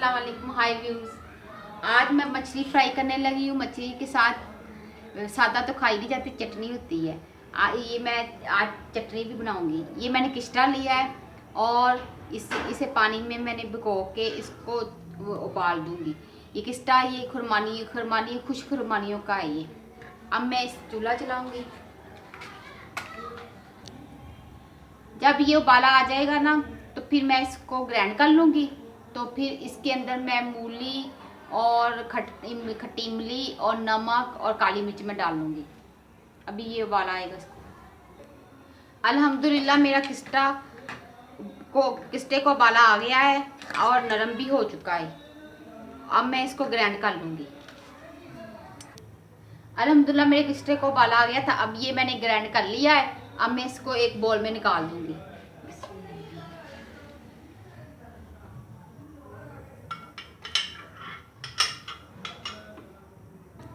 अस्सलाम वालेकुम, हाय व्यूज़। आज मैं मछली फ्राई करने लगी हूँ। मछली के साथ सादा तो खाई नहीं जाती, चटनी होती है। ये मैं आज चटनी भी बनाऊंगी। ये मैंने किस्टा लिया है और इसे पानी में मैंने भिगो के इसको उबाल दूंगी। ये किस्टा, ये खुरमानी खुश खुरमानियों का है ये। अब मैं इस चूल्हा चलाऊंगी। जब ये उबाला आ जाएगा ना, तो फिर मैं इसको ग्राइंड कर लूँगी। तो फिर इसके अंदर मैं मूली और खट्टी इमली और नमक और काली मिर्च में डाल लूँगी। अभी ये उबाला आएगा इसको। अल्हम्दुलिल्लाह मेरा किस्टे को उबाला आ गया है और नरम भी हो चुका है। अब मैं इसको ग्राइंड कर लूँगी। अल्हम्दुलिल्लाह मेरे किस्टे को उबाला आ गया था। अब ये मैंने ग्राइंड कर लिया है। अब मैं इसको एक बोल में निकाल दूँगी।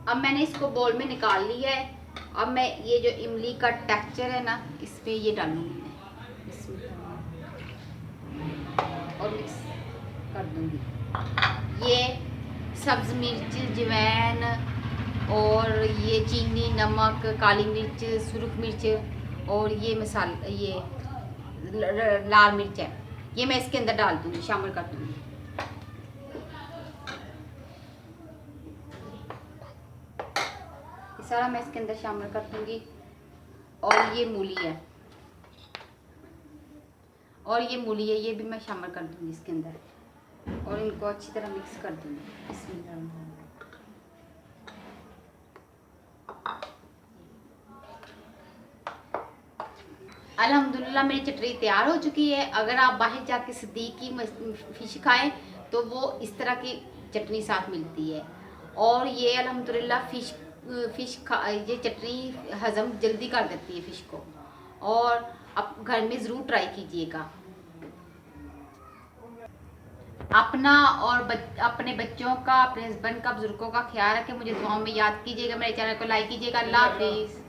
अब मैंने इसको बोल में निकाल लिया है। अब मैं ये जो इमली का टेक्सचर है ना, इसमें ये डालूंगी मैं इसमें और मिक्स कर दूंगी। ये सब्ज मिर्च, जवैन और ये चीनी, नमक, काली मिर्च, सुरख मिर्च और ये मसाला, ये लाल मिर्च है, ये मैं इसके अंदर डाल दूंगी, शामिल कर दूंगी। सारा मैं इसके अंदर शामिल कर दूंगी। और ये मूली है, ये भी मैं शामिल कर दूंगी इसके अंदर और इनको अच्छी तरह मिक्स कर दूंगी। इसमें अल्हम्दुलिल्लाह मेरी चटनी तैयार हो चुकी है। अगर आप बाहर जाके सदीकी फिश खाएं तो वो इस तरह की चटनी साथ मिलती है। और ये अल्हम्दुलिल्लाह ये चटनी हजम जल्दी कर देती है फिश को। और आप घर में ज़रूर ट्राई कीजिएगा। अपना और अपने बच्चों का, अपने हस्बैंड का, बुजुर्गों का ख्याल रखें। मुझे दुआओं में याद कीजिएगा। मेरे चैनल को लाइक कीजिएगा। अल्लाह हाफिज़।